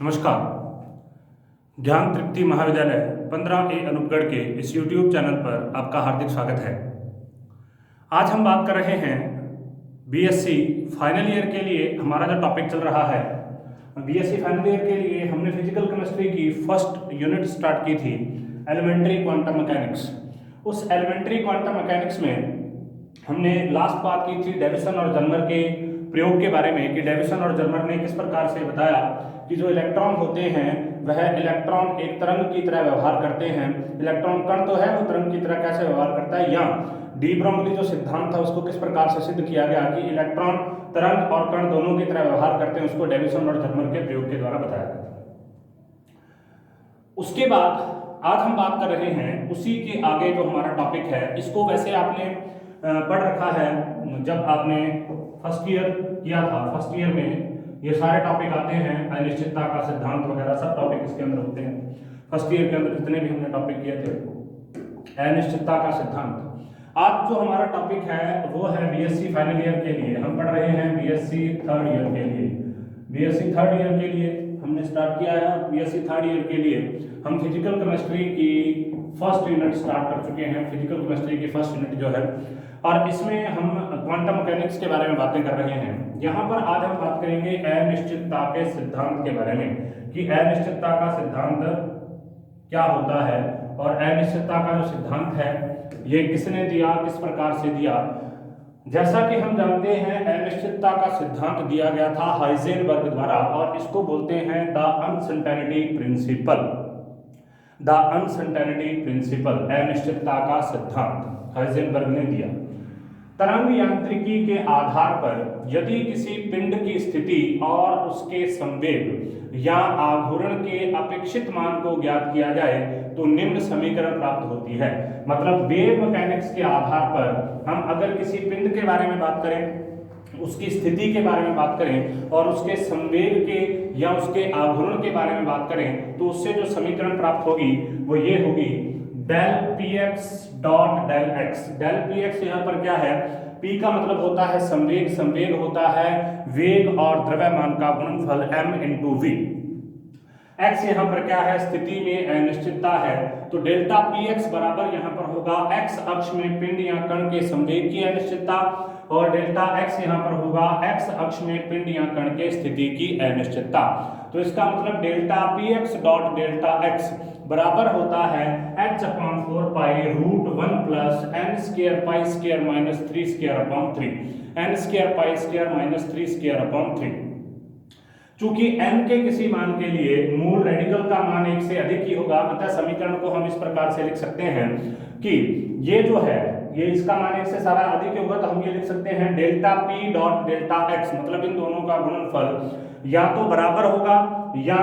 नमस्कार। ज्ञान तृप्ति महाविद्यालय 15A अनूपगढ़ के इस YouTube चैनल पर आपका हार्दिक स्वागत है। आज हम बात कर रहे हैं बीएससी फाइनल ईयर के लिए। हमारा जो टॉपिक चल रहा है बीएससी फाइनल ईयर के लिए, हमने फिजिकल केमिस्ट्री की फर्स्ट यूनिट स्टार्ट की थी, एलिमेंट्री क्वांटम मैकेनिक्स। उस एलिमेंट्री क्वांटम मैकेनिक्स में हमने लास्ट बात की थी डेविसन और जर्मर के प्रयोग के बारे में, कि डेविसन और जर्मर ने किस प्रकार से बताया कि जो इलेक्ट्रॉन होते हैं वह इलेक्ट्रॉन एक तरंग की तरह व्यवहार करते हैं। इलेक्ट्रॉन कण तो है, वो तरंग की तरह कैसे व्यवहार करता है, या डी ब्रोगली जो सिद्धांत था उसको किस प्रकार से सिद्ध किया गया कि इलेक्ट्रॉन तरंग और कण दोनों की तरह व्यवहार करते हैं, उसको डेविसन और जर्मर के प्रयोग के द्वारा बताया गया था। उसके बाद आज हम बात कर रहे हैं उसी के आगे जो हमारा टॉपिक है, इसको वैसे आपने पढ़ रखा है जब आपने फर्स्ट ईयर किया था। फर्स्ट ईयर में ये सारे टॉपिक आते हैं, अनिश्चितता का सिद्धांत वगैरह सब टॉपिक इसके अंदर होते हैं। फर्स्ट ईयर के अंदर जितने भी हमने टॉपिक किए थे, अनिश्चितता का सिद्धांत। आज जो हमारा टॉपिक है वो है बीएससी फाइनल ईयर के लिए। हम पढ़ रहे हैं बीएससी थर्ड ईयर के लिए। बीएससी थर्ड ईयर के लिए हमने स्टार्ट किया है। बीएससी थर्ड ईयर के लिए हम फिजिकल केमिस्ट्री की फर्स्ट यूनिट स्टार्ट कर चुके हैं। फिजिकल केमिस्ट्री की फर्स्ट यूनिट जो है, और इसमें हम क्वांटम मैकेनिक्स के बारे में बातें कर रहे हैं। यहाँ पर आज हम बात करेंगे अनिश्चितता के सिद्धांत के बारे में, कि अनिश्चितता का सिद्धांत क्या होता है और अनिश्चितता का जो सिद्धांत है ये किसने दिया, किस प्रकार से दिया। जैसा कि हम जानते हैं अनिश्चितता का सिद्धांत दिया गया था हाइजेनबर्ग द्वारा, और इसको बोलते हैं the uncertainty principle. The uncertainty principle, अनिश्चितता का सिद्धांत हाइजेनबर्ग ने दिया। तरंग यांत्रिकी के आधार पर यदि किसी पिंड की स्थिति और उसके संवेग या आघूर्ण के अपेक्षित मान को ज्ञात किया जाए तो निम्न समीकरण प्राप्त होती है। मतलब वेव मैकेनिक्स के आधार पर हम अगर किसी पिंड के बारे में बात करें, उसकी स्थिति के बारे में बात करें और उसके संवेग के या उसके आघूर्ण के बारे में बात करें, तो उससे जो समीकरण प्राप्त होगी वो ये होगी del P x dot del X. Del P X यहाँ पर क्या है, पी का मतलब होता है संवेग, संवेग होता है वेग और द्रव्यमान का गुणनफल m इंटू वी। x यहाँ पर क्या है, स्थिति में अनिश्चितता है, तो डेल्टा पी एक्स बराबर यहाँ पर होगा x अक्ष में पिंड या कण के संवेग की अनिश्चितता, और डेल्टा x यहाँ पर होगा x अक्ष में पिंड या कण के स्थिति की अनिश्चितता। तो इसका मतलब delta p x dot delta x बराबर होता है h/4 pi root 1 plus n square pi square minus 3 square upon 3, n square pi square minus 3 square upon 3। चूंकि n के किसी मान के लिए मूल रेडिकल का मान 1 से अधिक ही होगा, अतः समीकरण को हम इस प्रकार से लिख सकते हैं कि ये जो है ये इसका मान 1 से सारा अधिक होगा, तो हम ये लिख सकते हैं delta p dot delta x, मतलब इन दोनों का गुणनफल या तो बराबर होगा या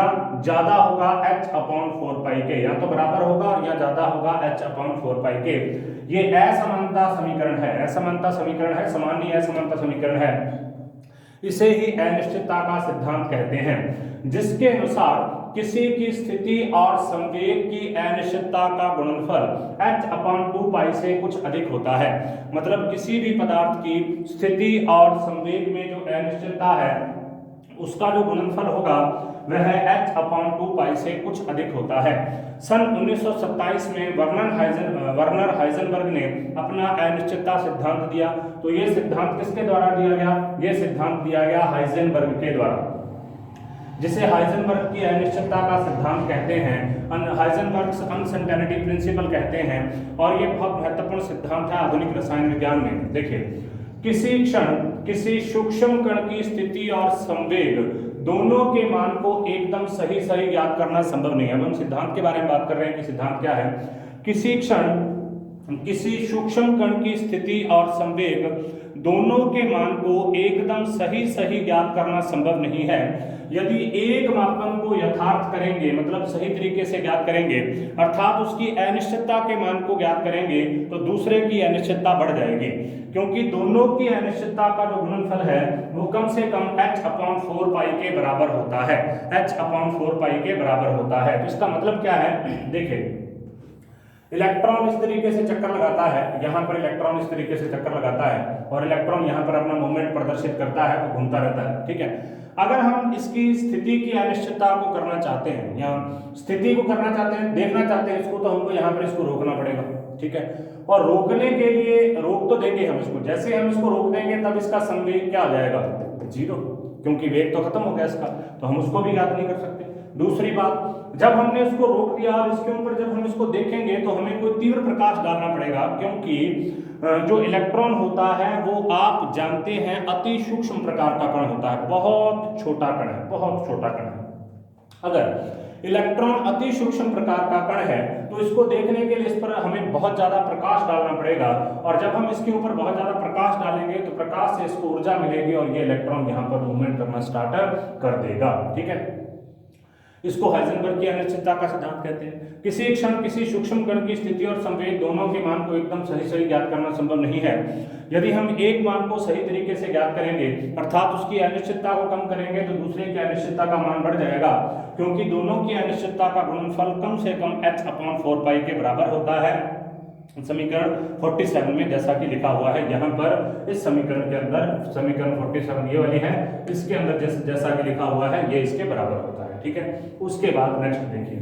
ज्यादा होगा h/4 पाई के, या तो बराबर होगा या ज्यादा होगा h/4 पाई के। ये असमानता समीकरण है, असमानता समीकरण है, सामान्य असमानता समीकरण है। इसे ही अनिश्चितता का सिद्धांत कहते हैं, जिसके अनुसार किसी की स्थिति और संवेग की अनिश्चितता का गुणनफल h/2 पाई से कुछ अधिक होता है। मतलब किसी भी पदार्थ की स्थिति और संवेग में जो अनिश्चितता है उसका जो गुणनफल होगा वह h/2 पाई से कुछ अधिक होता है। सन 1927 में वर्नर हाइजेनबर्ग ने अपना अनिश्चितता सिद्धांत दिया। तो ये सिद्धांत किसके द्वारा दिया गया, ये सिद्धांत दिया गया हाइजेनबर्ग के द्वारा, जिसे हाइजेनबर्ग की अनिश्चितता का सिद्धांत कहते हैं, हाइजेनबर्ग्स अनसर्टेनिटी प्रिंसिपल कहते हैं। और ये बहुत महत्वपूर्ण सिद्धांत है आधुनिक रसायन विज्ञान में। देखिए, किसी क्षण किसी सूक्ष्म कण की स्थिति और संवेग दोनों के मान को एकदम सही सही ज्ञात करना संभव नहीं है। हम सिद्धांत के बारे में बात कर रहे हैं कि सिद्धांत क्या है। किसी क्षण किसी सूक्ष्म कण की स्थिति और संवेग दोनों के मान को एकदम सही सही ज्ञात करना संभव नहीं है। यदि एक मापन को यथार्थ करेंगे, मतलब सही तरीके से ज्ञात करेंगे, अर्थात उसकी अनिश्चितता के मान को ज्ञात करेंगे, तो दूसरे की अनिश्चितता बढ़ जाएगी, क्योंकि दोनों की अनिश्चितता का जो गुणनफल है वो कम से कम h/4 पाई के बराबर होता है, h/4 पाई के बराबर होता है। तो इसका मतलब क्या है, देखिए इलेक्ट्रॉन इस तरीके से चक्कर लगाता है, यहाँ पर इलेक्ट्रॉन इस तरीके से चक्कर लगाता है और इलेक्ट्रॉन यहाँ पर अपना मूवमेंट प्रदर्शित करता है, तो घूमता रहता है। ठीक है, अगर हम इसकी स्थिति की अनिश्चितता को करना चाहते हैं या स्थिति को करना चाहते हैं, देखना चाहते हैं इसको, तो हमको यहाँ पर इसको रोकना पड़ेगा। ठीक है, और रोकने के लिए रोक तो देंगे हम इसको, जैसे हम इसको रोक देंगे तब इसका संवेग क्या आ जाएगा, 0, क्योंकि वेग तो खत्म हो गया इसका, तो हम उसको भी ज्ञात नहीं कर सकते। दूसरी बात, जब हमने इसको रोक दिया और इसके ऊपर जब हम इसको देखेंगे तो हमें कोई तीव्र प्रकाश डालना पड़ेगा, क्योंकि जो इलेक्ट्रॉन होता है वो आप जानते हैं अति सूक्ष्म प्रकार का कण होता है, बहुत छोटा कण है, बहुत छोटा कण है। अगर इलेक्ट्रॉन अति सूक्ष्म प्रकार का कण है तो इसको देखने के लिए इस पर हमें बहुत ज्यादा प्रकाश डालना पड़ेगा, और जब हम इसके ऊपर बहुत ज्यादा प्रकाश डालेंगे तो प्रकाश से इसको ऊर्जा मिलेगी और ये इलेक्ट्रॉन यहाँ पर मूवमेंट करना स्टार्ट कर देगा। ठीक है, इसको हाइजेनबर्ग की अनिश्चितता का सिद्धांत कहते हैं। किसी क्षण किसी सूक्ष्म कण की स्थिति और संवेग दोनों के मान को एकदम सही ज्ञात करना संभव नहीं है। यदि हम एक मान को सही तरीके से ज्ञात करेंगे, अर्थात उसकी अनिश्चितता को कम करेंगे, तो दूसरे की अनिश्चितता का मान बढ़ जाएगा, क्योंकि दोनों की अनिश्चितता का गुणनफल कम से कम h/4π के बराबर होता है। समीकरण 47 में जैसा कि लिखा हुआ है यहाँ पर, इस समीकरण के अंदर, समीकरण 47 ये वाली है, इसके अंदर जैसा कि लिखा हुआ है ये इसके बराबर होता है। ठीक है, उसके बाद नेक्स्ट देखिए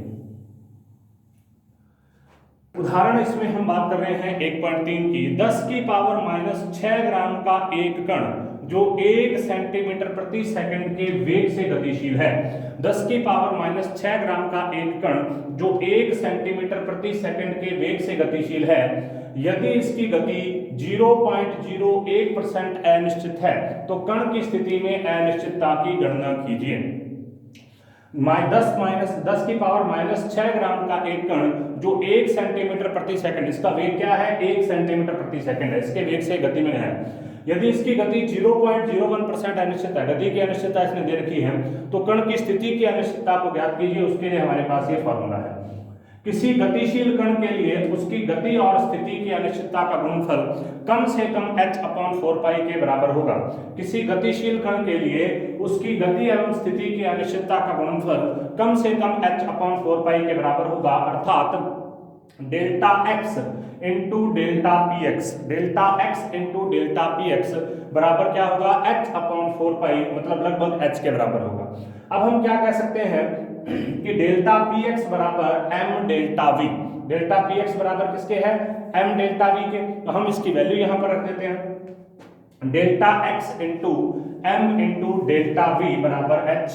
उदाहरण, इसमें हम बात कर रहे हैं 1.3 की। 10⁻⁻6 ग्राम का एक कण जो 1 सेंटीमीटर प्रति सेकंड के वेग से गतिशील है। 10⁻⁻6 ग्राम का एक कण जो 1 सेंटीमीटर प्रति सेकंड के वेग से गतिशील है, यदि इसकी गति 0.01% अनिश्चित है तो कण की स्थिति में अनिश्चितता की गणना कीजिए। 10⁻6 ग्राम का एक कण जो 1 सेंटीमीटर प्रति सेकंड, इसका वेग क्या है, 1 सेंटीमीटर प्रति सेकंड है, इसके वेग से गति में है। यदि इसकी गति 0.01% अनिश्चित है, गति की अनिश्चितता इसने दे रखी है, तो कण की स्थिति की अनिश्चितता को ज्ञात कीजिए। उसके लिए हमारे पास ये फॉर्मूला है, किसी गतिशील कण के लिए उसकी गति और स्थिति की अनिश्चितता का गुणनफल कम से कम h/4π के बराबर होगा। किसी गतिशील कण के लिए उसकी गति एवं स्थिति की अनिश्चितता का गुणनफल कम से कम h/4π के बराबर होगा, अर्थात delta x into delta px, delta x into delta px बराबर क्या होगा, h/4π, मतलब लगभग h के बराबर होगा। अब हम क्या कह सकते हैं कि डेल्टा px बराबर m delta v, delta px बराबर किसके है, m डेल्टा v के, तो हम इसकी वैल्यू यहां पर रख देते हैं, delta x into m into delta v बराबर h,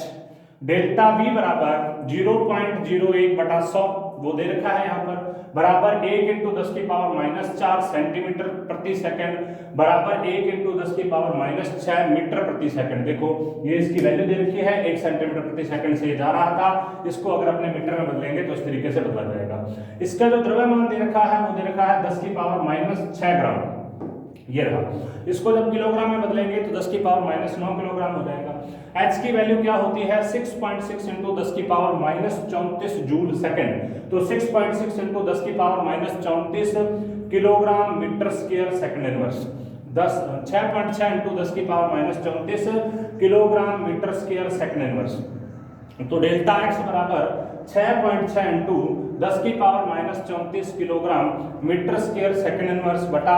डेल्टा v बराबर 0.01/100 वो दे रखा है यहाँ पर, बराबर 1 इंटू 10⁻⁻4 सेंटीमीटर प्रति सेकंड बराबर 1 इंटू 10⁻⁻6 मीटर प्रति सेकंड। देखो ये इसकी वैल्यू दे रखी है, 1 सेंटीमीटर प्रति सेकंड से जा रहा था, इसको अगर अपने मीटर में बदलेंगे तो इस तरीके से बदला जाएगा। इसका जो द्रव्यमान दे रखा है वो दे रखा है 10⁻⁻6 ग्राम, ये रहा। इसको जब किलोग्राम में बदलेंगे तो 10⁻⁹ किलोग्राम हो जाएगा। h की वैल्यू क्या होती है, 6.6 इंटू 10⁻34 जूल सेकंड, तो 6.6 into 10⁻34 kilogram metre square second inverse, 6.6 into 10⁻34 kilogram metre square second inverse. तो डेल्टा x बराबर 6.6 into 10⁻34 kilogram metre square second inverse बटा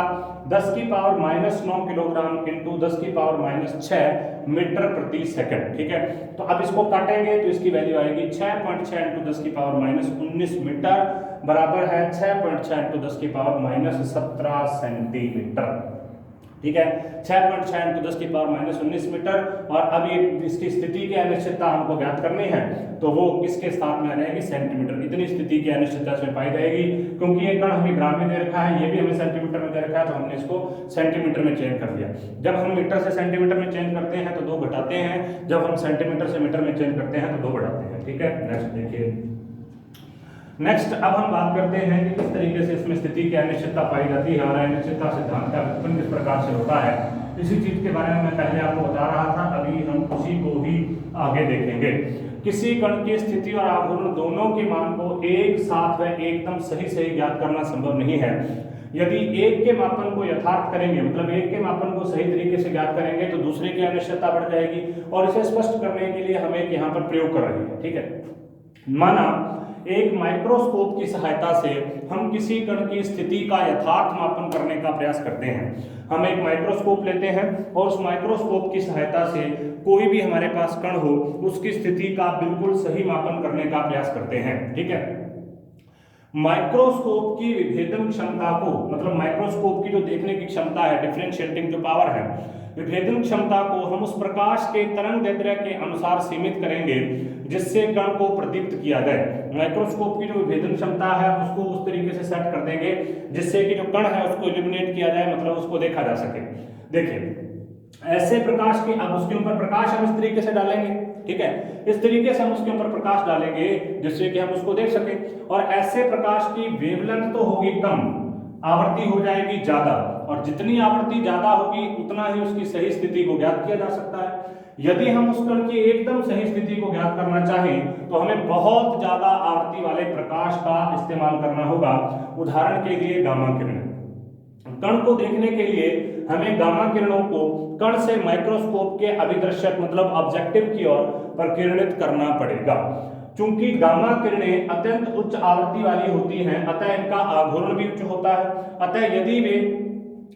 10⁻9 किलोग्राम इंटू 10⁻6 मीटर प्रति सेकंड। ठीक है, तो अब इसको काटेंगे तो इसकी वैल्यू आएगी 6.6 इंटू 10⁻19 मीटर बराबर है 6.6 इंटू 10⁻17 सेंटीमीटर। ठीक है, 6.6 इंटू 10⁻19 मीटर। और अब ये इसकी स्थिति की अनिश्चितता हमको ज्ञात करनी है, तो वो किसके साथ में आ जाएगी, सेंटीमीटर। इतनी स्थिति की अनिश्चितता इसमें पाई जाएगी, क्योंकि ये कण हमें ग्राम में दे रखा है, ये भी हमें सेंटीमीटर में दे रखा है, तो हमने इसको सेंटीमीटर में चेंज कर दिया। जब हम मीटर से सेंटीमीटर में चेंज करते हैं तो 2 घटाते हैं, जब हम सेंटीमीटर से मीटर में चेंज करते हैं तो 2 बढ़ाते हैं। ठीक है, नेक्स्ट देखिए। नेक्स्ट अब हम बात करते हैं कि किस तरीके से इसमें स्थिति की अनिश्चितता पाई जाती है और अनिश्चितता सिद्धांत का व्युत्पन्न किस प्रकार से होता है। इसी चीज के बारे में मैं पहले आपको बता रहा था, अभी हम उसी को ही आगे देखेंगे। किसी कण की स्थिति और आघूर्ण दोनों के मान को एक साथ व एकदम सही ज्ञात करना संभव नहीं है। यदि एक के मापन को यथार्थ करेंगे, मतलब एक के मापन को सही तरीके से ज्ञात करेंगे, तो दूसरे की अनिश्चितता बढ़ जाएगी। और इसे स्पष्ट करने के लिए हम एक यहाँ पर प्रयोग कर रहे हैं। ठीक है, माना एक माइक्रोस्कोप की सहायता से हम किसी कण की स्थिति का यथार्थ मापन करने का प्रयास करते हैं। हम एक माइक्रोस्कोप लेते हैं और उस माइक्रोस्कोप की सहायता से कोई भी हमारे पास कण हो उसकी स्थिति का बिल्कुल सही मापन करने का प्रयास करते हैं। ठीक है, माइक्रोस्कोप की विभेदन क्षमता को, मतलब माइक्रोस्कोप की जो देखने की क्षमता है, डिफरेंशिएटिंग जो पावर है, विभेदन क्षमता को हम उस प्रकाश के तरंगदैर्ध्य के अनुसार सीमित करेंगे जिससे कण को प्रदीप्त किया जाए। माइक्रोस्कोप की जो विभेदन क्षमता है उसको उस तरीके से सेट कर देंगे जिससे कि जो कण है उसको इल्यूमिनेट किया जाए, मतलब उसको देखा जा सके। देखिए ऐसे प्रकाश की, अब उसके ऊपर प्रकाश हम इस तरीके से डालेंगे, ठीक है, इस तरीके से हम उसके ऊपर प्रकाश डालेंगे जिससे कि हम उसको देख सकें। और ऐसे प्रकाश की वेवलेंथ तो होगी कम, आवृत्ति हो जाएगी ज्यादा, और जितनी आवृत्ति ज्यादा होगी उतना ही उसकी सही स्थिति को ज्ञात किया जा सकता है। यदि हम उस कण की एकदम सही स्थिति को ज्ञात करना चाहें तो हमें बहुत ज्यादा आवृत्ति वाले प्रकाश का इस्तेमाल करना होगा। उदाहरण के लिए गामा किरण, कण को देखने के लिए हमें गामा किरणों को कण से माइक्रोस्कोप के अभिदर्शक मतलब ऑब्जेक्टिव की ओर प्रकीर्णित करना पड़ेगा। चूंकि गामा किरणें अत्यंत उच्च आवृत्ति वाली होती हैं, अतः इनका आघूर्ण भी उच्च होता है। अतः यदि वे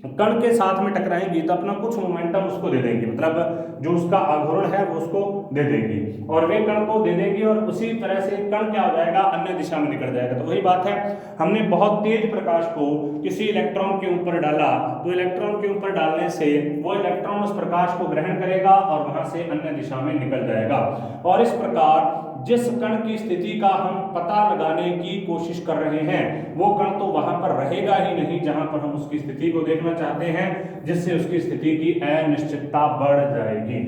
कण के साथ में टकराएंगी तो अपना कुछ मोमेंटम उसको दे देंगी, मतलब जो उसका आघूर्ण है वो उसको दे देंगी, और वे कण को दे देंगी और उसी तरह से कण क्या हो जाएगा, अन्य दिशा में निकल जाएगा। तो वही बात है, हमने बहुत तेज प्रकाश को किसी इलेक्ट्रॉन के ऊपर डाला तो इलेक्ट्रॉन के ऊपर डालने से वो इलेक्ट्रॉन उस प्रकाश को ग्रहण करेगा और वहां से अन्य दिशा में निकल जाएगा। और इस प्रकार जिस कण की स्थिति का हम पता लगाने की कोशिश कर रहे हैं वो कण तो वहां पर रहेगा ही नहीं जहां पर हम उसकी स्थिति को देखना चाहते हैं, जिससे उसकी स्थिति की अनिश्चितता बढ़ जाएगी।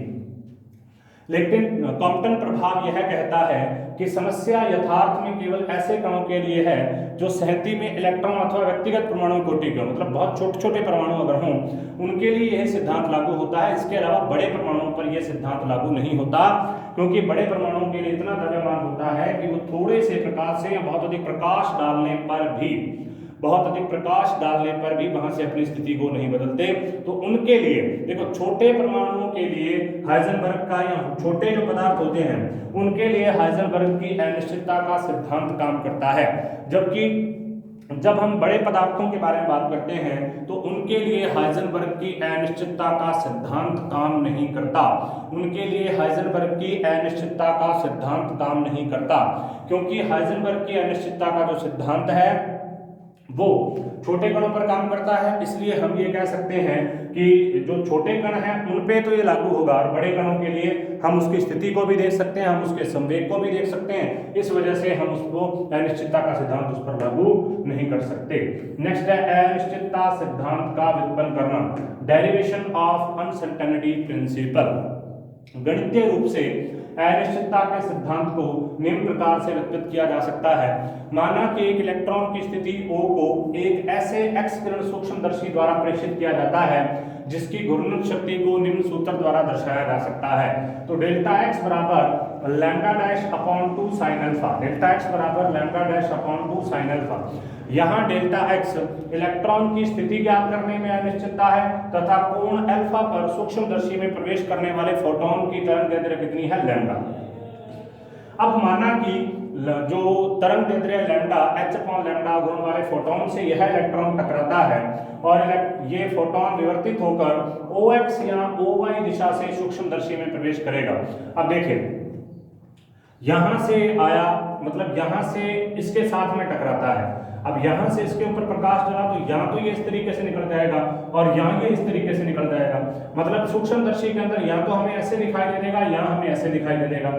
लेकिन कॉम्पटन प्रभाव यह कहता है कि समस्या यथार्थ में केवल ऐसे कणों के लिए है जो सहती में इलेक्ट्रॉन अथवा व्यक्तिगत परमाणु कोटि के, मतलब बहुत छोटे छोटे परमाणु अगर हों उनके लिए यह सिद्धांत लागू होता है। इसके अलावा बड़े परमाणुओं पर यह सिद्धांत लागू नहीं होता, क्योंकि बड़े परमाणुओं के लिए इतना द्रव्यमान होता है कि वो थोड़े से प्रकाश से या बहुत अधिक प्रकाश डालने पर भी वहां से अपनी स्थिति को नहीं बदलते। तो उनके लिए देखो, छोटे परमाणुओं के लिए हाइजेनबर्ग का, या छोटे जो पदार्थ होते हैं उनके लिए हाइजेनबर्ग की अनिश्चितता का सिद्धांत काम करता है, जबकि जब हम बड़े पदार्थों के बारे में बात करते हैं तो उनके लिए हाइजेनबर्ग की अनिश्चितता का सिद्धांत काम नहीं करता। उनके लिए हाइजेनबर्ग की अनिश्चितता का सिद्धांत काम नहीं करता, क्योंकि हाइजेनबर्ग की अनिश्चितता का जो सिद्धांत है वो छोटे कणों पर काम करता है। इसलिए हम ये कह सकते हैं कि जो छोटे कण हैं उन पे तो ये लागू होगा, और बड़े कणों के लिए हम उसकी स्थिति को भी देख सकते हैं, हम उसके संवेग को भी देख सकते हैं। इस वजह से हम उसको अनिश्चितता का सिद्धांत उस पर लागू नहीं कर सकते। नेक्स्ट है अनिश्चितता सिद्धांत का व्युत्पन्न करना, डेरिवेशन ऑफ अनसर्टेनिटी प्रिंसिपल। गणितीय रूप से अनिश्चितता के सिद्धांत को निम्न प्रकार से व्यक्त किया जा सकता है। माना कि एक इलेक्ट्रॉन की स्थिति O को एक ऐसे एक्स किरण सूक्ष्मदर्शी द्वारा प्रेषित किया जाता है जिसकी घूर्णन शक्ति को निम्न सूत्र द्वारा दर्शाया जा सकता है। तो डेल्टा एक्स बराबर lambda dash upon 2 sine alpha, delta x बराबर lambda dash upon 2 sine alpha. यहाँ डेल्टा एक्स इलेक्ट्रॉन की स्थिति ज्ञात करने में अनिश्चितता है तथा कोण अल्फा पर सूक्ष्मदर्शी में प्रवेश करने वाले फोटोन की तरंगदैर्ध्य कितनी है, लैम्डा। अब माना कि जो तरंगदैर्ध्य लैम्डा h अपॉन लैम्डा गुण वाले फोटोन से यह इलेक्ट्रॉन टकराता है और ये फोटोन विवर्तित होकर OX या OY दिशा से सूक्ष्मदर्शी में प्रवेश करेगा। अब देखिए, यहां से आया, मतलब यहां से इसके साथ में टकराता है। अब यहां से इसके ऊपर प्रकाश डाला तो यहाँ तो ये इस तरीके से निकल जाएगा और यहाँ ये इस तरीके से निकल जाएगा। मतलब सूक्ष्मदर्शी के अंदर या तो हमें ऐसे दिखाई दे देगा या हमें ऐसे दिखाई दे देगा,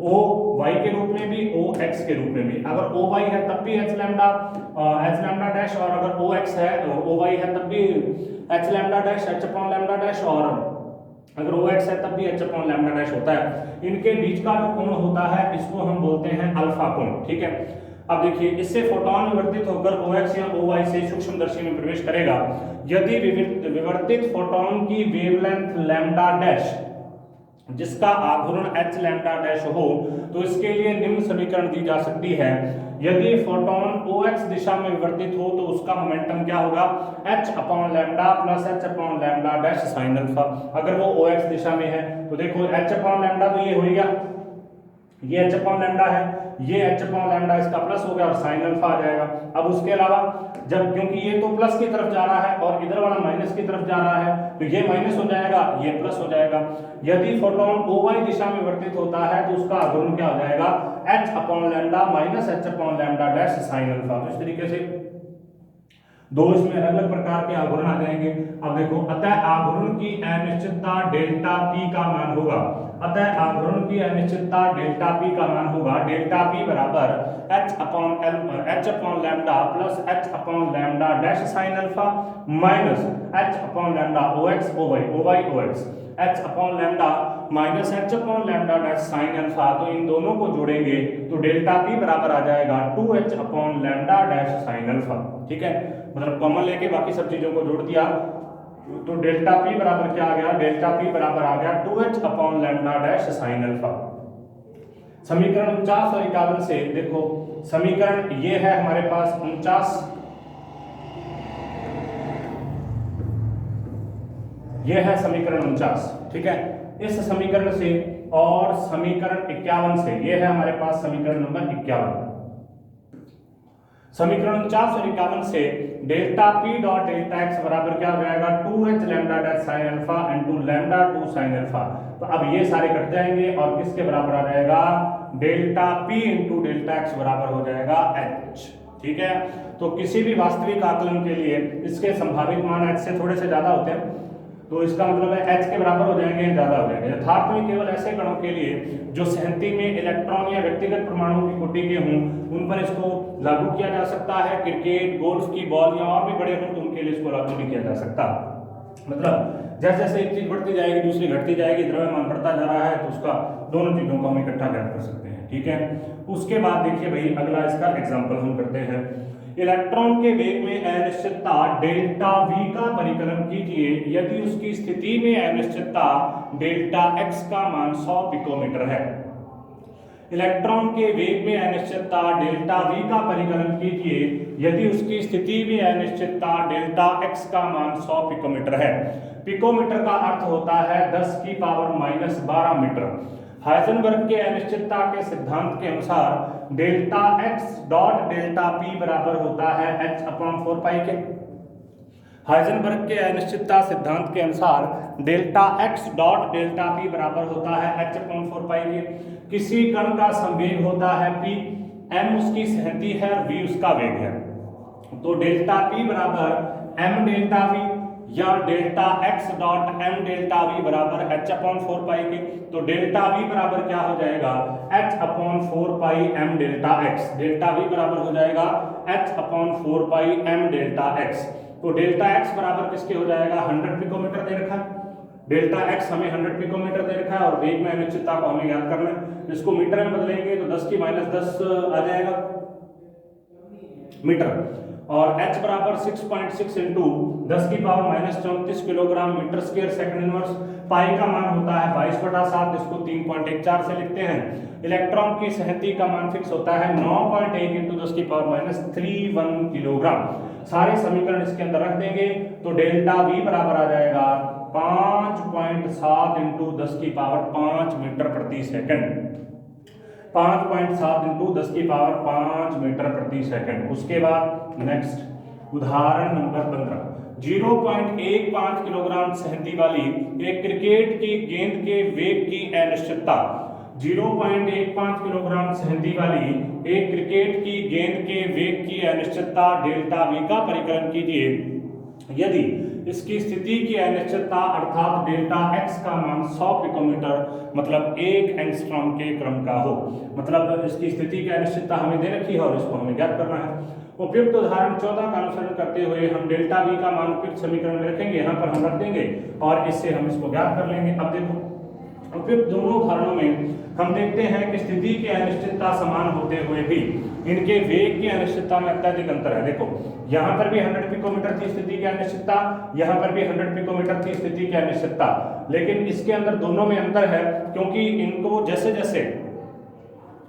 OY के रूप में भी, OX के रूप में भी। अगर OY है तब भी h लैम्डा डैश, और अगर OX है OY है तब भी h lambda dash, h upon lambda dash, और अगर OX है तब भी h अपॉन लैम्डा डैश होता है। इनके बीच का जो कोण होता है इसको हम बोलते हैं अल्फा कोण, ठीक है। अब देखिए, इससे फोटोन विवर्तित होकर OX या OY से सूक्ष्मदर्शी में प्रवेश करेगा। यदि विवर्तित फोटोन की वेवलेंथ लैम्डा डैश जिसका आघूर्ण h लैम्डा डैश हो तो इसके लिए निम्न समीकरण दी जा सकती है। यदि फोटोन OX दिशा में विवर्तित हो तो उसका मोमेंटम क्या होगा, h upon lambda plus h upon lambda dash sine alpha. अगर वो OX दिशा में है तो देखो h अपॉन लैम्डा तो ये हो गया, ये h अपॉन लैम्डा है, ये h अपॉन लैम्डा इसका प्लस हो गया और साइन अल्फा आ जाएगा। अब उसके अलावा जब क्योंकि ये तो प्लस की तरफ जा रहा है और इधर वाला माइनस की तरफ जा रहा है तो ये माइनस हो जाएगा, ये प्लस हो जाएगा। यदि फोटोन OY दिशा में वर्तित होता है तो उसका आघूर्ण क्या हो जाएगा, h upon lambda minus h upon lambda dash sine alpha. तो इस तरीके से दो इसमें अलग अलग प्रकार के आघूर्ण आ जाएंगे। अब देखो, अतः आघूर्ण की अनिश्चितता डेल्टा P का मान होगा, अतः आघूर्ण की अनिश्चितता डेल्टा P का मान होगा डेल्टा P बराबर h upon lambda plus h upon lambda dash sine alpha minus h upon lambda OX OX h upon lambda minus h upon lambda dash sine alpha. तो इन दोनों को जोड़ेंगे तो डेल्टा P बराबर आ जाएगा 2h upon lambda dash sine alpha. ठीक है, मतलब कॉमन लेके बाकी सब चीजों को जोड़ दिया तो डेल्टा P बराबर क्या आ गया, डेल्टा P बराबर आ गया 2h upon lambda dash sine alpha. समीकरण 49 और 51 से देखो, समीकरण ये है हमारे पास 49, ये है समीकरण 49। ठीक है, इस समीकरण से और समीकरण 51 से, ये है हमारे पास समीकरण नंबर 51। समीकरण 49 और 51 से delta P dot delta x बराबर क्या हो जाएगा, 2h lambda dash sine alpha into lambda 2 sine alpha. तो अब ये सारे कट जाएंगे और किसके बराबर आ जाएगा, delta P into delta x बराबर हो जाएगा h। ठीक है, तो किसी भी वास्तविक आकलन के लिए इसके संभावित मान h से थोड़े से ज्यादा होते हैं, तो इसका मतलब है h के बराबर हो जाएंगे, ज्यादा हो जाएंगे। यथार्थ में केवल ऐसे कणों के लिए जो सहमति में इलेक्ट्रॉन या व्यक्तिगत परमाणुओं की कोटि के हों उन पर इसको लागू किया जा सकता है। क्रिकेट, गोल्फ की बॉल या और भी बड़े हों तो उनके लिए इसको लागू नहीं किया जा सकता। मतलब जैसे जैसे एक चीज बढ़ती जाएगी दूसरी घटती जाएगी, द्रव्यमान बढ़ता जा रहा है तो उसका दोनों चीजों को हम इकट्ठा ज्ञात कर सकते हैं। ठीक है, उसके बाद देखिए भाई अगला इसका एग्जाम्पल हम करते हैं। इलेक्ट्रॉन के वेग में अनिश्चितता डेल्टा V का परिकलन कीजिए यदि उसकी स्थिति में अनिश्चितता डेल्टा x का मान 100 पिकोमीटर है। इलेक्ट्रॉन के वेग में अनिश्चितता डेल्टा V का परिकलन कीजिए यदि उसकी स्थिति में अनिश्चितता डेल्टा x का मान 100 पिकोमीटर है। पिकोमीटर का अर्थ होता है 10 की पावर माइनस 12 मीटर। हाइजेनबर्ग के अनिश्चितता के सिद्धांत के अनुसार delta x dot delta P बराबर होता है h अपॉन 4 पाई के। हाइजेनबर्ग के अनिश्चितता सिद्धांत के अनुसार delta x dot delta P बराबर होता है h अपॉन 4 पाई के। किसी कण का संवेग होता है p, m उसकी सहती है और v उसका वेग है, तो डेल्टा P बराबर m डेल्टा V या delta x dot m delta V बराबर h अपॉन 4 पाई के। तो डेल्टा V बराबर क्या हो जाएगा, h अपॉन 4 पाई m delta x। Delta V बराबर हो जाएगा h अपॉन 4 पाई m डेल्टा x। तो डेल्टा x बराबर किसके हो जाएगा, 100 पिकोमीटर दे रखा है। डेल्टा x हमें 100 पिकोमीटर दे रखा है और वेग में अनिश्चितता को हमें ज्ञात करना है। इसको मीटर में बदलेंगे तो 10 की माइनस 10 आ जाएगा मीटर, और h बराबर 6.6 इंटू 10 की power minus 34 kilogram metre square second inverse. Pi का मान होता है 22/7, इसको 3.14 से लिखते हैं। इलेक्ट्रॉन की सहती का मान फिक्स होता है 9.1 इंटू 10 की पावर माइनस 31 किलोग्राम। सारे समीकरण इसके अंदर रख देंगे तो डेल्टा V बराबर आ जाएगा 5.7 इंटू 10 की पावर 5 मीटर प्रति सेकंड। 5.7 इंटू 10 की पावर 5 मीटर प्रति सेकंड। उसके बाद नेक्स्ट उदाहरण नंबर 15, 0.15 किलोग्राम सहती वाली एक क्रिकेट की गेंद के वेग की अनिश्चितता। 0.15 किलोग्राम सहती वाली एक क्रिकेट की गेंद के वेग की अनिश्चितता डेल्टा V का परिकलन कीजिए यदि इसकी स्थिति की अनिश्चितता अर्थात डेल्टा x का मान 100 पिकोमीटर मतलब 1 एंगस्ट्रॉम के क्रम का हो। मतलब इसकी स्थिति की अनिश्चितता हमें दे रखी है और इसको हमें ज्ञात करना है। उपयुक्त उदाहरण 14 का अनुसरण करते हुए हम डेल्टा V का मान उपयुक्त समीकरण में रखेंगे, यहाँ पर हम रख देंगे और इससे हम इसको ज्ञात कर लेंगे। अब देखो उपयुक्त दोनों उदाहरणों में हम देखते हैं कि स्थिति की अनिश्चितता समान होते हुए भी इनके वेग की अनिश्चितता में अत्यधिक अंतर है। देखो यहाँ पर भी 100 पिकोमीटर थी स्थिति की अनिश्चितता, यहाँ पर भी 100 पिकोमीटर थी स्थिति की अनिश्चितता, लेकिन इसके अंदर दोनों में अंतर है क्योंकि इनको जैसे जैसे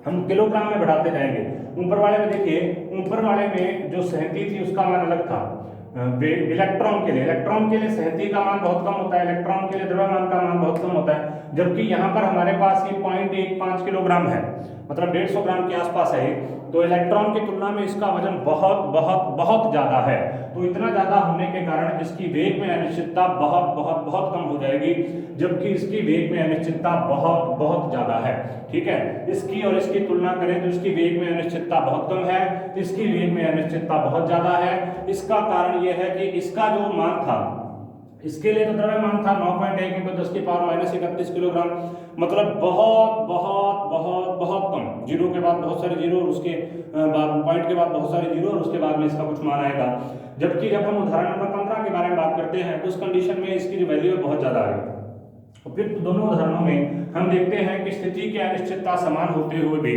हम किलोग्राम में बढ़ाते जाएंगे। ऊपर वाले में देखिए, ऊपर वाले में जो सहती थी उसका मान अलग था, इलेक्ट्रॉन के लिए सहती का मान बहुत कम होता है, इलेक्ट्रॉन के लिए द्रव्यमान का मान बहुत कम होता है, जबकि यहाँ पर हमारे पास ये 0.15 किलोग्राम है, मतलब 150 ग्राम के आसपास है। तो इलेक्ट्रॉन की तुलना में इसका वजन बहुत बहुत बहुत ज्यादा है। तो इतना ज्यादा होने के कारण इसकी वेग में अनिश्चितता बहुत बहुत बहुत कम हो जाएगी, जबकि इसकी वेग में अनिश्चितता बहुत बहुत ज्यादा है। ठीक है, इसकी और इसकी तुलना करें तो इसकी वेग में अनिश्चितता बहुत कम है, इसकी वेग में अनिश्चितता बहुत ज्यादा है। इसका कारण यह है कि इसका जो मान था, इसके लिए तो द्रव्यमान था 9.1 × 10⁻31 किलोग्राम, मतलब बहुत बहुत बहुत बहुत कम, जीरो के बाद बहुत सारे जीरो और उसके बाद पॉइंट के बाद बहुत सारे जीरो और उसके बाद में इसका कुछ मान आएगा। जबकि जब हम उदाहरण नंबर 15 के बारे में बात करते हैं तो उस कंडीशन में इसकी जो वैल्यू है बहुत ज्यादा आएगी। फिर दोनों उदाहरणों में हम देखते हैं कि स्थिति की अनिश्चितता समान होते हुए भी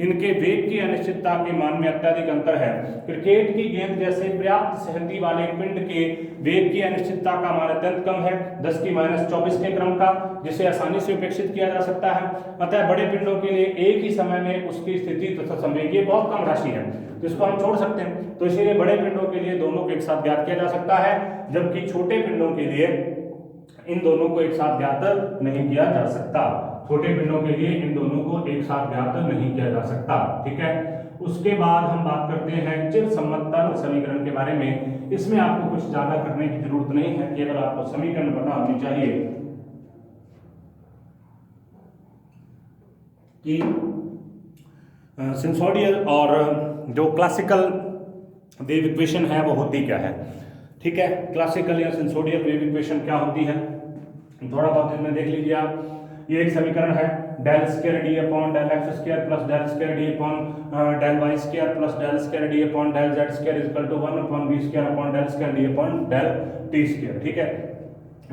इनके वेग की अनिश्चितता के मान में अत्यधिक अंतर है। क्रिकेट की गेंद जैसे पर्याप्त सहती वाले पिंड के वेग की अनिश्चितता का मान अत्यंत कम है, 10⁻24 के क्रम का, जिसे आसानी से उपेक्षित किया जा सकता है। अतः बड़े पिंडों के लिए एक ही समय में उसकी स्थिति तथा संवेग ये बहुत कम राशि है, जिसको हम छोड़ सकते हैं। तो इसीलिए बड़े पिंडों के लिए दोनों को एक साथ ज्ञात किया जा सकता है, जबकि छोटे पिंडों के लिए इन दोनों को एक साथ ज्ञात नहीं किया जा सकता। छोटे पिंडों के लिए इन दोनों को एक साथ ज्ञात नहीं किया जा सकता। ठीक है, उसके बाद हम बात करते हैं चिर सम्मत तरंग समीकरण के बारे में। इसमें आपको कुछ ज्यादा करने की जरूरत नहीं है, केवल आपको समीकरण पता होनी चाहिए कि सिनसोडियल और जो क्लासिकल वेव इक्वेशन है वो होती क्या है। ठीक है, क्लासिकल या सिनसोडियल वेव इक्वेशन क्या होती है, थोड़ा बहुत इसमें देख लीजिए आप। ये एक समीकरण है, del square d upon del x square plus del square d upon del y square plus del square d upon del z square equal to 1 upon v square upon del square d upon del t square. ठीक है,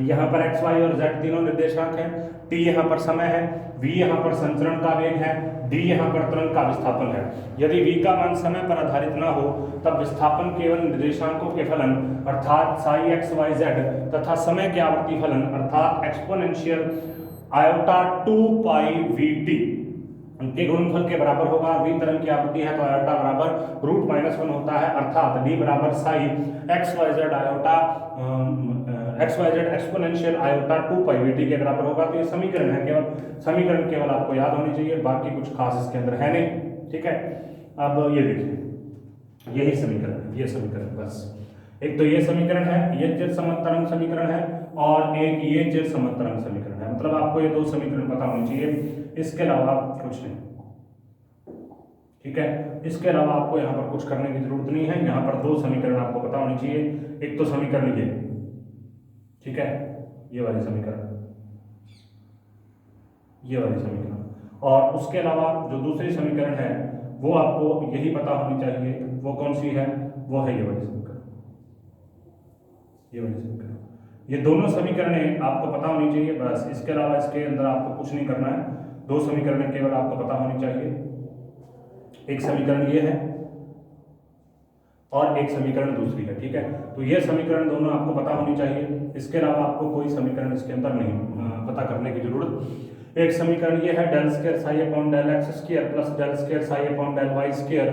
यहाँ पर x Y और Z तीनों निर्देशांक हैं, T यहाँ पर समय है, वी यहाँ पर संचरण का वेग है, डी यहाँ पर तरंग का विस्थापन है। यदि v का मान समय पर आधारित ना हो तब विस्थापन केवल निर्देशांकों के फलन अर्थात साई एक्स वाई जेड तथा समय के आवर्ती फलन अर्थात exponential iota 2 pi v t के गुणनफल के बराबर होगा। v तरंग की आवृत्ति है तो आयोटा बराबर √-1 होता है, अर्थात d बराबर psi x y z iota XYZ exponential iota 2 pi v t के बराबर होगा। तो ये समीकरण है, केवल समीकरण केवल आपको याद होनी चाहिए, बाकी कुछ खास इसके अंदर है नहीं। ठीक है, अब ये देखिए, यही समीकरण है, ये समीकरण बस। एक तो ये समीकरण है, ये चिर सम्मत तरंग समीकरण है, और एक ये चिर सम्मत तरंग समीकरण है। मतलब आपको ये दो समीकरण पता होने चाहिए, इसके अलावा कुछ नहीं। ठीक है, इसके अलावा आपको यहाँ पर कुछ करने की जरूरत नहीं है। यहाँ पर दो समीकरण आपको पता होनी चाहिए, एक तो समीकरण ये, ठीक है, ये वाली समीकरण, ये वाली समीकरण, और उसके अलावा जो दूसरी समीकरण है वो आपको यही पता होनी चाहिए। वो कौन सी है, वो है ये वाली समीकरण, ये वाली समीकरण। ये दोनों समीकरणें आपको पता होनी चाहिए बस। इसके अलावा इसके अंदर आपको कुछ नहीं करना है, दो समीकरणें केवल आपको पता होनी चाहिए। एक समीकरण ये है और एक समीकरण दूसरी है। ठीक है, तो ये समीकरण दोनों आपको पता होनी चाहिए, इसके अलावा आपको कोई समीकरण इसके अंदर नहीं पता करने की जरूरत। एक समीकरण ये है del square psi upon del x square plus del square psi upon del y square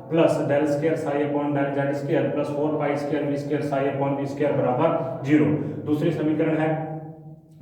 plus del square psi upon del z square plus 4 pi square v square psi upon v square बराबर 0। दूसरी समीकरण है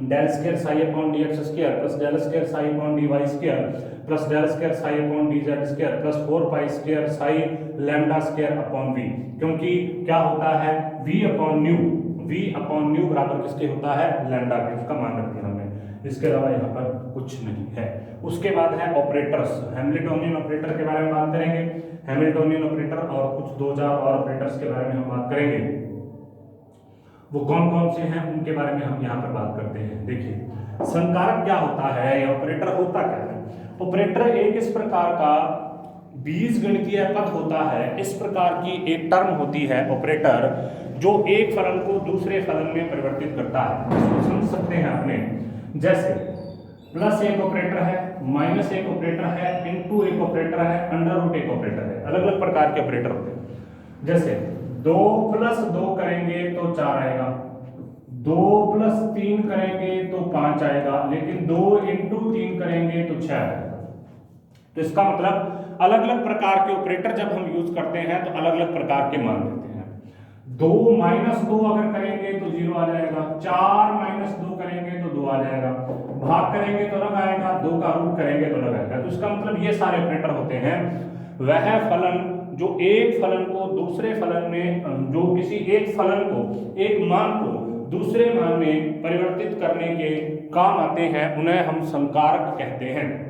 del square psi upon d x square plus del square psi upon d y square plus del square psi upon d z square plus 4 pi square Sai lambda square upon v. क्योंकि क्या होता है, v upon new बराबर किसके होता है, lambda के, उसका मान रख दिया हमने। इसके अलावा यहाँ पर कुछ नहीं है। उसके बाद है ऑपरेटर्स, हैमिल्टोनियन ऑपरेटर के बारे में बात करेंगे। हैमिल्टोनियन ऑपरेटर और कुछ 2-4 और ऑपरेटर्स के बारे में हम बात करेंगे। वो कौन कौन से हैं उनके बारे में हम यहाँ पर बात करते हैं। देखिए, संकारक क्या होता है या ऑपरेटर होता क्या है। ऑपरेटर एक इस प्रकार का बीजगणितीय पद होता है, इस प्रकार की एक टर्म होती है ऑपरेटर, जो एक फलन को दूसरे फलन में परिवर्तित करता है। इसको समझ सकते हैं आपने, जैसे प्लस एक ऑपरेटर है, माइनस एक ऑपरेटर है, इनटू एक ऑपरेटर है, अंडर रूट एक ऑपरेटर है। अलग अलग प्रकार के ऑपरेटर होते हैं। जैसे 2 + 2 करेंगे तो 4 आएगा, 2 + 3 करेंगे तो 5 आएगा, लेकिन 2 × 3 करेंगे तो 6 आएगा। तो इसका मतलब अलग अलग प्रकार के ऑपरेटर जब हम यूज करते हैं तो अलग अलग प्रकार के मान देते हैं। 2 माइनस 2 अगर करेंगे तो 0 आ जाएगा, 4 माइनस 2 करेंगे तो 2 आ जाएगा, भाग करेंगे तो लग आएगा, 2 का रूट करेंगे तो लग आएगा। तो इसका मतलब ये सारे ऑपरेटर होते हैं वह फलन जो एक फलन को दूसरे फलन में, जो किसी एक फलन को, एक मान को दूसरे मान में परिवर्तित करने के काम आते हैं, उन्हें हम संकारक कहते हैं।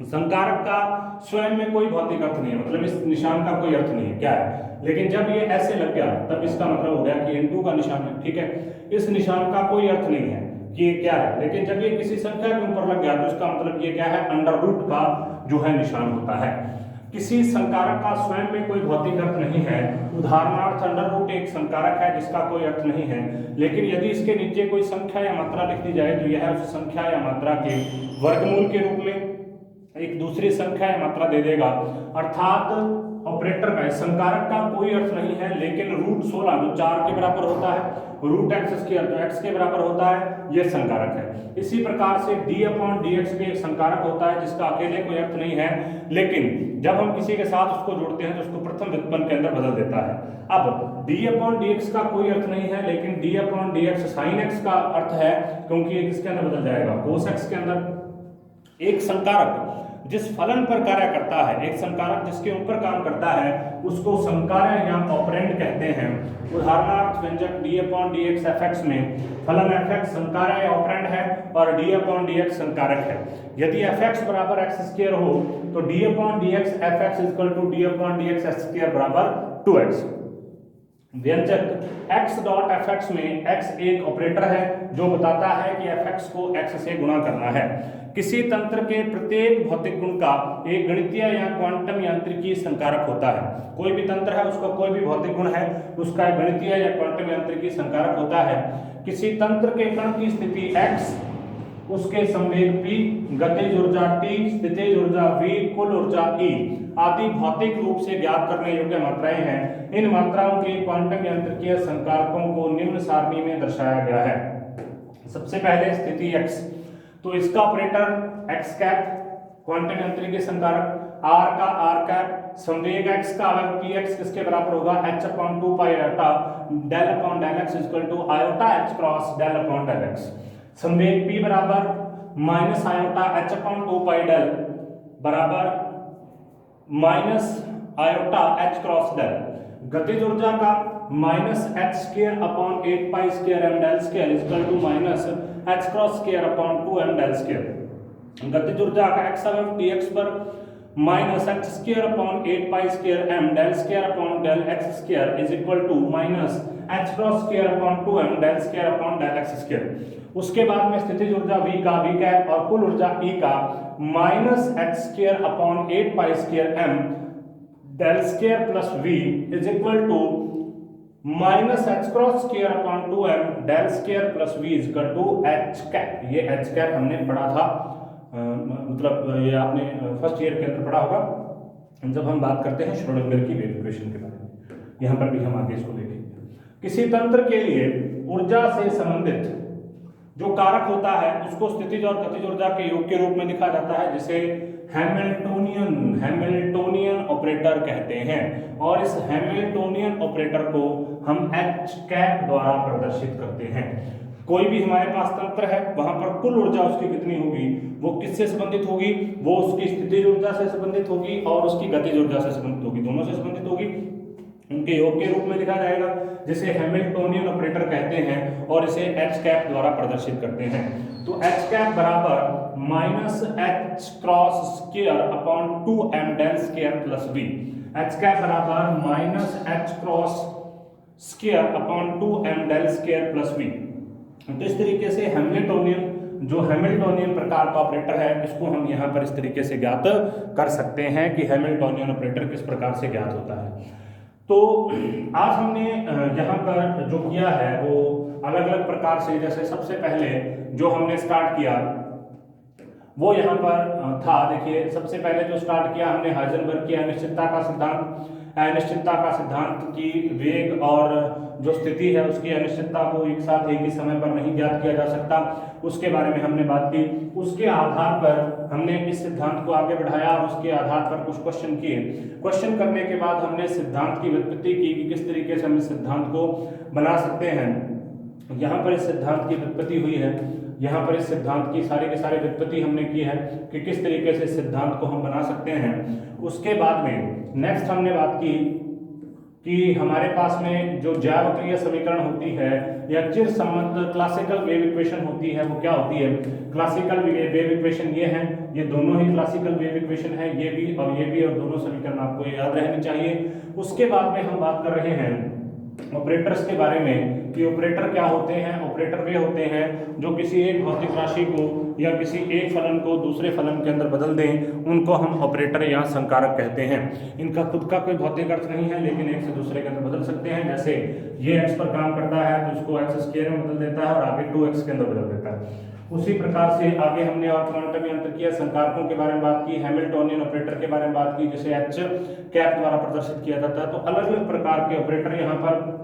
संकारक का स्वयं में कोई भौतिक अर्थ नहीं है, मतलब इस निशान का कोई अर्थ नहीं है, क्या है, लेकिन जब ये ऐसे लग गया तब इसका मतलब हो गया कि n2 का निशान है, ठीक है। इस निशान का कोई अर्थ नहीं है कि ये क्या है, लेकिन जब ये किसी संख्या के ऊपर लग गया तो इसका मतलब ये क्या है, अंडर रूट का जो है निशान होता है। किसी संकारक का स्वयं में कोई भौतिक अर्थ नहीं है, उदाहरणार्थ अंडर रूट एक संकारक है जिसका कोई अर्थ नहीं है, लेकिन यदि इसके नीचे कोई संख्या या मात्रा लिख दी जाए तो यह उस संख्या या मात्रा के वर्गमूल के रूप में एक दूसरी संख्या या मात्रा दे देगा। अर्थात ऑपरेटर का, संकारक का कोई अर्थ नहीं है, लेकिन रूट 16 जो 4 के बराबर होता है, रूट एक्स स्क्वायर जो x के बराबर होता है, यह संकारक है। इसी प्रकार से d/dx भी एक संकारक होता है जिसका अकेले कोई अर्थ नहीं है, लेकिन जब हम किसी के साथ उसको जोड़ते हैं तो उसको प्रथम व्युत्पन्न के अंदर बदल देता है। अब d/dx का कोई अर्थ नहीं है, लेकिन d/dx sin x का अर्थ है, क्योंकि ये किसके अंदर बदल जाएगा, cos x के अंदर। एक संकारक जिस फलन पर कार्य करता है, एक संकारक जिसके ऊपर काम करता है, उसको संकार्य या ऑपरेंड कहते हैं। उदाहरणार्थ व्यंजक d/dx fx में फलन fx संकार्य या ऑपरेंड है और d/dx संकारक है। यदि fx बराबर x स्क्वायर हो तो d/dx fx d/dx x square बराबर 2x। व्यंजक x डॉट fx में x एक ऑपरेटर है जो बताता है कि fx को x से गुणा करना है। किसी तंत्र के प्रत्येक भौतिक गुण का एक गणितीय या क्वांटम यांत्रिकी संकारक होता है। कोई भी तंत्र है, उसका कोई भी भौतिक गुण है, उसका एक गणितीय या क्वांटम यांत्रिकी संकारक होता है। किसी तंत्र के कण की स्थिति x, उसके संवेग p, गतिज ऊर्जा t, स्थितिज ऊर्जा v, कुल ऊर्जा E आदि भौतिक रूप से ज्ञात करने योग्य मात्राएं हैं। इन मात्राओं के क्वांटम यांत्रिकीय संकारकों को निम्न सारणी में दर्शाया गया है। सबसे पहले स्थिति x, तो इसका ऑपरेटर x कैप, क्वांटम यांत्रिकीय संकारक, r का r कैप, संवेग x का अवयव px किसके बराबर होगा, h/2 pi iota del upon del x equal to iota h cross del upon del x। संवेग p बराबर minus iota h/2 pi del बराबर minus iota h cross del। गतिज ऊर्जा का minus h square upon 8 pi square m del square equal to minus h cross square upon 2m del square. गतिज ऊर्जा का x अवयव dx पर minus h square upon 8 pi square m del square upon del x square is equal to minus h cross square upon 2m del square upon del x square. उसके बाद में स्थितिज ऊर्जा v का v cap और कुल ऊर्जा E का minus h square upon 8 pi square m del square plus v is equal to minus h cross square upon 2m del square plus v is equal to h cap. ये h cap हमने पढ़ा था, मतलब ये आपने first year के अंदर पढ़ा होगा जब हम बात करते हैं श्रोडिंगर की वेव इक्वेशन के बारे में। यहाँ पर भी हम आगे इसको देखेंगे। किसी तंत्र के लिए ऊर्जा से संबंधित जो कारक होता है उसको स्थितिज और गतिज ऊर्जा के योग के रूप में लिखा जाता है, जिसे हैमिल्टोनियन ऑपरेटर कहते हैं। और इस हैमिल्टोनियन ऑपरेटर को हम h कैप द्वारा प्रदर्शित करते हैं। कोई भी हमारे पास तंत्र है, वहां पर कुल ऊर्जा उसकी कितनी होगी, वो किससे संबंधित होगी, वो उसकी स्थितिज ऊर्जा से संबंधित होगी और उसकी गतिज ऊर्जा से संबंधित होगी, दोनों से संबंधित होगी। उनके योग के रूप में लिखा जाएगा, जिसे हैमिल्टोनियन ऑपरेटर कहते हैं और इसे h कैप द्वारा प्रदर्शित करते हैं। तो h कैप बराबर minus h cross square upon 2m del square plus v। h cap बराबर minus h cross square upon 2m del square plus v। तो इस तरीके से हैमिल्टोनियन प्रकार का ऑपरेटर है, इसको हम यहाँ पर इस तरीके से ज्ञात कर सकते हैं कि हैमिल्टोनियन ऑपरेटर किस प्रकार से ज्ञात होता है। तो आज हमने यहाँ पर जो किया है वो अलग अलग प्रकार से, जैसे सबसे पहले जो हमने स्टार्ट किया वो यहाँ पर था, देखिए सबसे पहले जो स्टार्ट किया हमने हाइजेनबर्ग की अनिश्चितता का सिद्धांत। अनिश्चितता का सिद्धांत की वेग और जो स्थिति है उसकी अनिश्चितता को एक साथ एक ही समय पर नहीं ज्ञात किया जा सकता, उसके बारे में हमने बात की। उसके आधार पर हमने इस सिद्धांत को आगे बढ़ाया और उसके आधार पर कुछ क्वेश्चन किए। क्वेश्चन करने के बाद हमने सिद्धांत की व्युत्पत्ति की कि किस तरीके से हम इस सिद्धांत को बना सकते हैं। यहाँ पर इस सिद्धांत की व्युत्पत्ति हुई है, यहाँ पर इस सिद्धांत की सारी व्युत्पत्ति हमने की है कि किस तरीके से सिद्धांत को हम बना सकते हैं। उसके बाद में नेक्स्ट हमने बात की कि हमारे पास में जो ज्यावक्रीय समीकरण होती है या चिर संबंध क्लासिकल वेव इक्वेशन होती है, वो क्या होती है? क्लासिकल वेव इक्वेशन ये है, ये दोनों ही क्लासिकल वेव इक्वेशन है, ये भी और ये भी, और दोनों समीकरण आपको याद रहने चाहिए। उसके बाद में हम बात कर रहे हैं ऑपरेटर्स के बारे में कि ऑपरेटर क्या होते हैं। ऑपरेटर वे होते हैं जो किसी एक भौतिक राशि को या किसी एक फलन को दूसरे फलन के अंदर बदल दें, उनको हम ऑपरेटर या संकारक कहते हैं। इनका खुद का कोई भौतिक अर्थ नहीं है, लेकिन एक से दूसरे के अंदर बदल सकते हैं। जैसे ये x पर काम करता है तो इसको x² में बदल देता है और आगे 2x के अंदर बदल देता है। उसी प्रकार से आगे हमने और क्वांटम यांत्रिकी या संकारकों के बारे में बात की, हैमिल्टोनियन ऑपरेटर के बारे में बात की, जिसे H कैप द्वारा प्रदर्शित किया जाता है। तो अलग अलग प्रकार के ऑपरेटर, यहाँ पर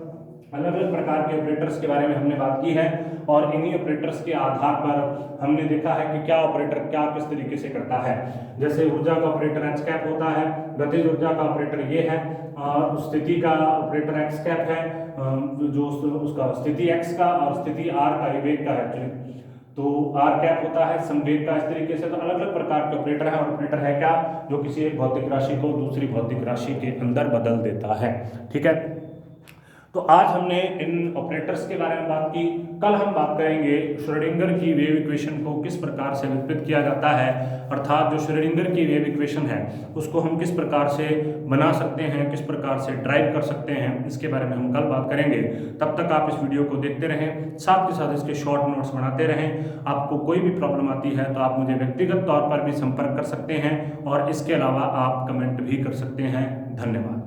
अलग अलग प्रकार के ऑपरेटर्स के बारे में हमने बात की है और इन्हीं ऑपरेटर्स के आधार पर हमने देखा है कि क्या ऑपरेटर क्या किस तरीके से करता है। जैसे ऊर्जा का ऑपरेटर H कैप होता है, गतिज ऊर्जा का ऑपरेटर ये है, और स्थिति का ऑपरेटर X कैप है, जो उसका स्थिति X का और स्थिति R का, वेग का है तो R कैप होता है संवेग का। इस तरीके से तो अलग अलग प्रकार के ऑपरेटर है। और ऑपरेटर है क्या? जो किसी एक भौतिक राशि को दूसरी भौतिक राशि के अंदर बदल देता है। ठीक है, तो आज हमने इन ऑपरेटर्स के बारे में बात की। कल हम बात करेंगे श्रोडिंगर की वेव इक्वेशन को किस प्रकार से व्युत्पन्न किया जाता है, अर्थात जो श्रोडिंगर की वेव इक्वेशन है उसको हम किस प्रकार से बना सकते हैं, किस प्रकार से ड्राइव कर सकते हैं, इसके बारे में हम कल बात करेंगे। तब तक आप इस वीडियो को देखते रहें, साथ के साथ इसके शॉर्ट नोट्स बनाते रहें। आपको कोई भी प्रॉब्लम आती है तो आप मुझे व्यक्तिगत तौर पर भी संपर्क कर सकते हैं और इसके अलावा आप कमेंट भी कर सकते हैं। धन्यवाद।